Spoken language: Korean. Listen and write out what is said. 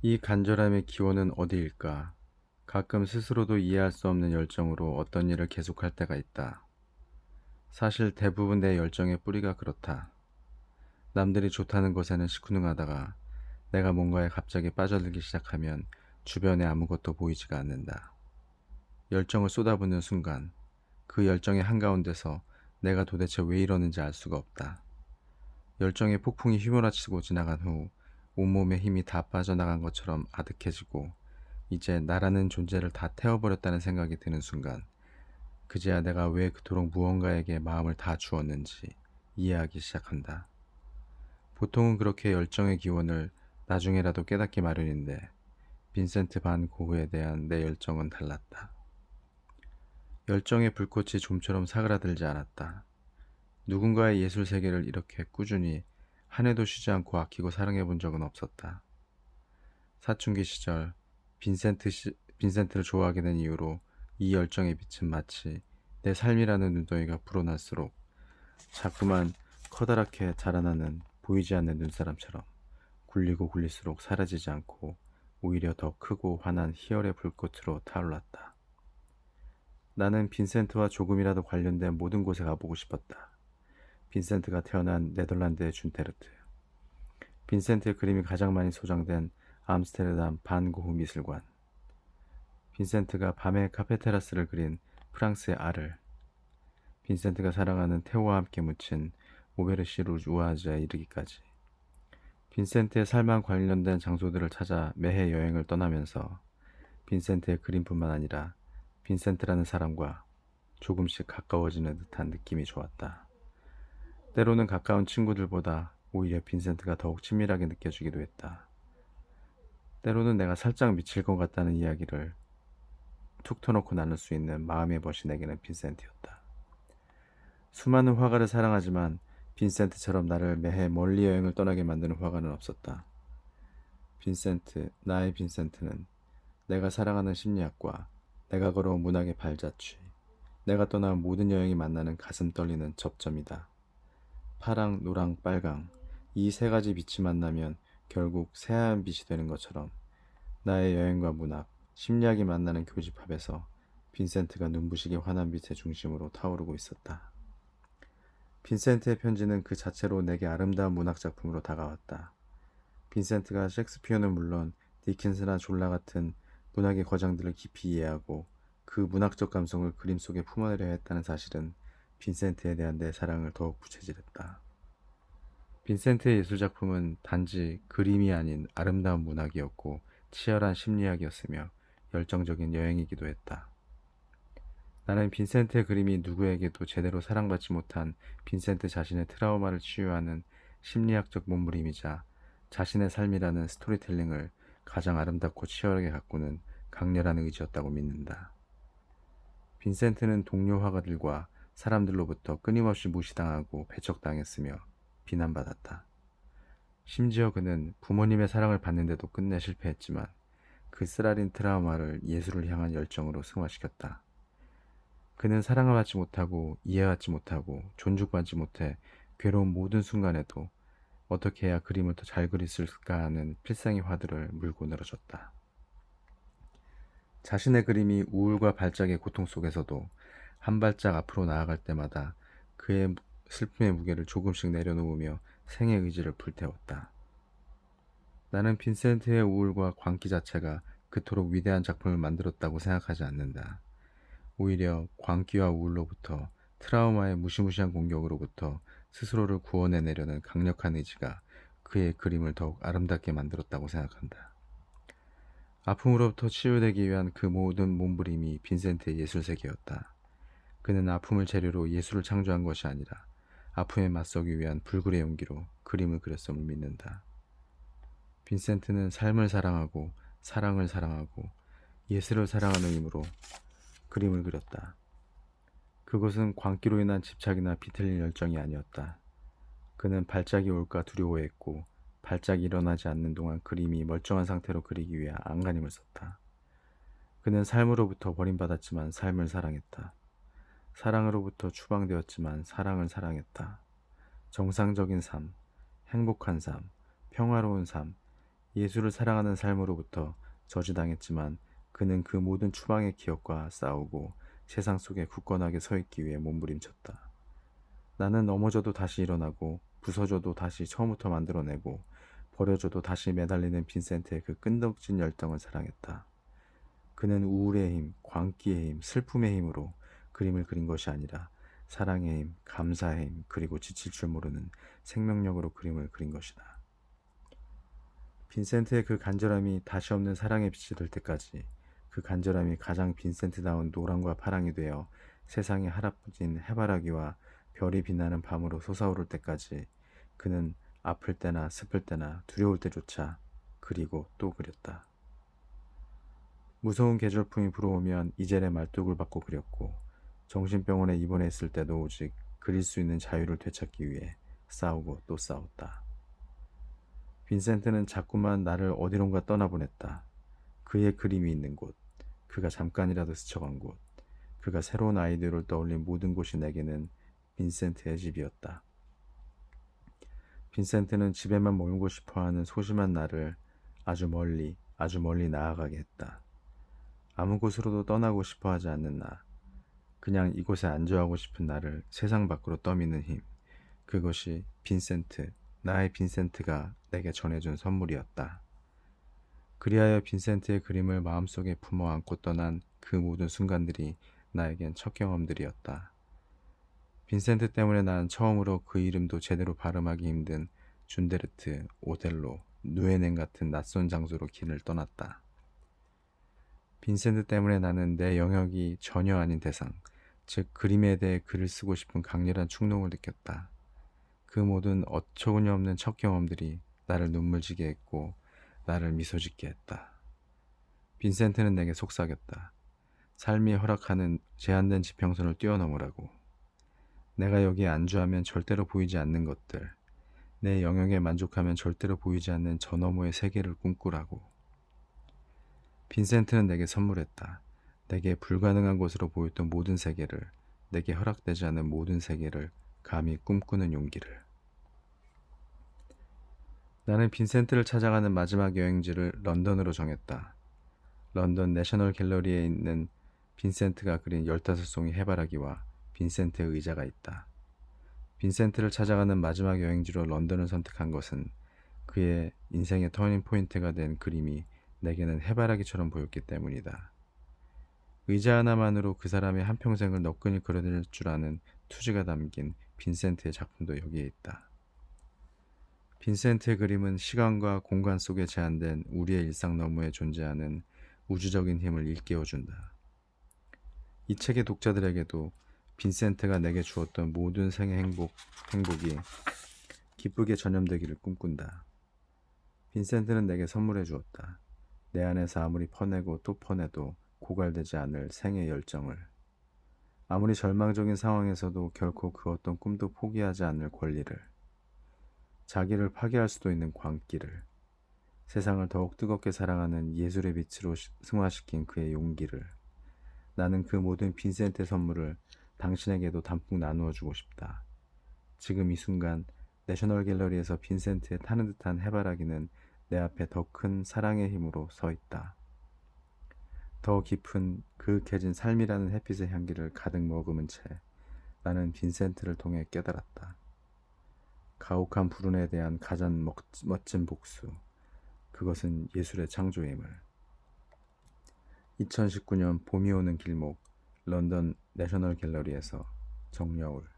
이 간절함의 기원은 어디일까? 가끔 스스로도 이해할 수 없는 열정으로 어떤 일을 계속할 때가 있다. 사실 대부분 내 열정의 뿌리가 그렇다. 남들이 좋다는 것에는 시큰둥하다가 내가 뭔가에 갑자기 빠져들기 시작하면 주변에 아무것도 보이지가 않는다. 열정을 쏟아붓는 순간 그 열정의 한가운데서 내가 도대체 왜 이러는지 알 수가 없다. 열정의 폭풍이 휘몰아치고 지나간 후 온몸에 힘이 다 빠져나간 것처럼 아득해지고 이제 나라는 존재를 다 태워버렸다는 생각이 드는 순간 그제야 내가 왜 그토록 무언가에게 마음을 다 주었는지 이해하기 시작한다. 보통은 그렇게 열정의 기원을 나중에라도 깨닫기 마련인데 빈센트 반 고흐에 대한 내 열정은 달랐다. 열정의 불꽃이 좀처럼 사그라들지 않았다. 누군가의 예술 세계를 이렇게 꾸준히 한 해도 쉬지 않고 아끼고 사랑해 본 적은 없었다. 사춘기 시절 빈센트를 좋아하게 된 이후로 이 열정의 빛은 마치 내 삶이라는 눈덩이가 불어날수록 자꾸만 커다랗게 자라나는 보이지 않는 눈사람처럼 굴리고 굴릴수록 사라지지 않고 오히려 더 크고 환한 희열의 불꽃으로 타올랐다. 나는 빈센트와 조금이라도 관련된 모든 곳에 가보고 싶었다. 빈센트가 태어난 네덜란드의 준테르트, 빈센트의 그림이 가장 많이 소장된 암스테르담 반 고흐 미술관, 빈센트가 밤에 카페테라스를 그린 프랑스의 아를, 빈센트가 사랑하는 테오와 함께 묻힌 오베르시 루즈 우아즈에 이르기까지 빈센트의 삶과 관련된 장소들을 찾아 매해 여행을 떠나면서 빈센트의 그림뿐만 아니라 빈센트라는 사람과 조금씩 가까워지는 듯한 느낌이 좋았다. 때로는 가까운 친구들보다 오히려 빈센트가 더욱 친밀하게 느껴지기도 했다. 때로는 내가 살짝 미칠 것 같다는 이야기를 툭 터놓고 나눌 수 있는 마음의 멋이 내게는 빈센트였다. 수많은 화가를 사랑하지만 빈센트처럼 나를 매해 멀리 여행을 떠나게 만드는 화가는 없었다. 나의 빈센트는 내가 사랑하는 심리학과, 내가 걸어온 문학의 발자취, 내가 떠난 모든 여행이 만나는 가슴 떨리는 접점이다. 파랑, 노랑, 빨강, 이 세 가지 빛이 만나면 결국 새하얀 빛이 되는 것처럼 나의 여행과 문학, 심리학이 만나는 교집합에서 빈센트가 눈부시게 환한 빛의 중심으로 타오르고 있었다. 빈센트의 편지는 그 자체로 내게 아름다운 문학 작품으로 다가왔다. 빈센트가 셰익스피어는 물론 디킨스나 졸라 같은 문학의 거장들을 깊이 이해하고 그 문학적 감성을 그림 속에 품어내려 했다는 사실은 빈센트에 대한 내 사랑을 더욱 부채질했다. 빈센트의 예술작품은 단지 그림이 아닌 아름다운 문학이었고 치열한 심리학이었으며 열정적인 여행이기도 했다. 나는 빈센트의 그림이 누구에게도 제대로 사랑받지 못한 빈센트 자신의 트라우마를 치유하는 심리학적 몸부림이자 자신의 삶이라는 스토리텔링을 가장 아름답고 치열하게 가꾸는 강렬한 의지였다고 믿는다. 빈센트는 동료 화가들과 사람들로부터 끊임없이 무시당하고 배척당했으며 비난받았다. 심지어 그는 부모님의 사랑을 받는데도 끝내 실패했지만 그 쓰라린 트라우마를 예술을 향한 열정으로 승화시켰다. 그는 사랑을 받지 못하고 이해받지 못하고 존중받지 못해 괴로운 모든 순간에도 어떻게 해야 그림을 더 잘 그릴 수 있을까 하는 필생의 화두를 물고 늘어졌다. 자신의 그림이 우울과 발작의 고통 속에서도 한 발짝 앞으로 나아갈 때마다 그의 슬픔의 무게를 조금씩 내려놓으며 생의 의지를 불태웠다. 나는 빈센트의 우울과 광기 자체가 그토록 위대한 작품을 만들었다고 생각하지 않는다. 오히려 광기와 우울로부터 트라우마의 무시무시한 공격으로부터 스스로를 구원해내려는 강력한 의지가 그의 그림을 더욱 아름답게 만들었다고 생각한다. 아픔으로부터 치유되기 위한 그 모든 몸부림이 빈센트의 예술세계였다. 그는 아픔을 재료로 예술을 창조한 것이 아니라 아픔에 맞서기 위한 불굴의 용기로 그림을 그렸음을 믿는다. 빈센트는 삶을 사랑하고 사랑을 사랑하고 예술을 사랑하는 힘으로 그림을 그렸다. 그것은 광기로 인한 집착이나 비틀린 열정이 아니었다. 그는 발작이 올까 두려워했고 발작이 일어나지 않는 동안 그림이 멀쩡한 상태로 그리기 위해 안간힘을 썼다. 그는 삶으로부터 버림받았지만 삶을 사랑했다. 사랑으로부터 추방되었지만 사랑을 사랑했다. 정상적인 삶, 행복한 삶, 평화로운 삶, 예술을 사랑하는 삶으로부터 저지당했지만 그는 그 모든 추방의 기억과 싸우고 세상 속에 굳건하게 서 있기 위해 몸부림쳤다. 나는 넘어져도 다시 일어나고 부서져도 다시 처음부터 만들어내고 버려져도 다시 매달리는 빈센트의 그 끈덕진 열정을 사랑했다. 그는 우울의 힘, 광기의 힘, 슬픔의 힘으로 그림을 그린 것이 아니라 사랑의 힘, 감사의 힘, 그리고 지칠 줄 모르는 생명력으로 그림을 그린 것이다. 빈센트의 그 간절함이 다시 없는 사랑의 빛이 될 때까지, 그 간절함이 가장 빈센트다운 노랑과 파랑이 되어 세상에 하나뿐인 해바라기와 별이 빛나는 밤으로 솟아오를 때까지 그는 아플 때나 슬플 때나 두려울 때조차 그리고 또 그렸다. 무서운 계절풍이 불어오면 이젤의 말뚝을 받고 그렸고, 정신병원에 입원했을 때도 오직 그릴 수 있는 자유를 되찾기 위해 싸우고 또 싸웠다. 빈센트는 자꾸만 나를 어디론가 떠나보냈다. 그의 그림이 있는 곳, 그가 잠깐이라도 스쳐간 곳, 그가 새로운 아이디어를 떠올린 모든 곳이 내게는 빈센트의 집이었다. 빈센트는 집에만 머물고 싶어하는 소심한 나를 아주 멀리 나아가게 했다. 아무 곳으로도 떠나고 싶어 하지 않는 나, 그냥 이곳에 안주하고 싶은 나를 세상 밖으로 떠미는 힘, 그것이 빈센트, 나의 빈센트가 내게 전해준 선물이었다. 그리하여 빈센트의 그림을 마음속에 품어 안고 떠난 그 모든 순간들이 나에겐 첫 경험들이었다. 빈센트 때문에 난 처음으로 그 이름도 제대로 발음하기 힘든 준데르트, 오델로, 누에넨 같은 낯선 장소로 길을 떠났다. 빈센트 때문에 나는 내 영역이 전혀 아닌 대상, 즉 그림에 대해 글을 쓰고 싶은 강렬한 충동을 느꼈다. 그 모든 어처구니없는 첫 경험들이 나를 눈물지게 했고 나를 미소짓게 했다. 빈센트는 내게 속삭였다. 삶이 허락하는 제한된 지평선을 뛰어넘으라고. 내가 여기에 안주하면 절대로 보이지 않는 것들, 내 영역에 만족하면 절대로 보이지 않는 저 너머의 세계를 꿈꾸라고. 빈센트는 내게 선물했다. 내게 불가능한 것으로 보였던 모든 세계를, 내게 허락되지 않은 모든 세계를 감히 꿈꾸는 용기를. 나는 빈센트를 찾아가는 마지막 여행지를 런던으로 정했다. 런던 내셔널 갤러리에 있는 빈센트가 그린 15송이 해바라기와 빈센트의 의자가 있다. 빈센트를 찾아가는 마지막 여행지로 런던을 선택한 것은 그의 인생의 터닝 포인트가 된 그림이 내게는 해바라기처럼 보였기 때문이다. 의자 하나만으로 그 사람의 한평생을 너끈히 그려낼 줄 아는 투지가 담긴 빈센트의 작품도 여기에 있다. 빈센트의 그림은 시간과 공간 속에 제한된 우리의 일상 너머에 존재하는 우주적인 힘을 일깨워준다. 이 책의 독자들에게도 빈센트가 내게 주었던 모든 생의 행복이 기쁘게 전염되기를 꿈꾼다. 빈센트는 내게 선물해 주었다. 내 안에서 아무리 퍼내고 또 퍼내도 고갈되지 않을 생의 열정을. 아무리 절망적인 상황에서도 결코 그 어떤 꿈도 포기하지 않을 권리를. 자기를 파괴할 수도 있는 광기를. 세상을 더욱 뜨겁게 사랑하는 예술의 빛으로 승화시킨 그의 용기를. 나는 그 모든 빈센트의 선물을 당신에게도 담뿍 나누어 주고 싶다. 지금 이 순간 내셔널 갤러리에서 빈센트의 타는 듯한 해바라기는 내 앞에 더 큰 사랑의 힘으로 서 있다. 더 깊은 그윽해진 삶이라는 햇빛의 향기를 가득 머금은 채 나는 빈센트를 통해 깨달았다. 가혹한 불운에 대한 가장 멋진 복수, 그것은 예술의 창조임을. 2019년 봄이 오는 길목, 런던 내셔널 갤러리에서 정여울.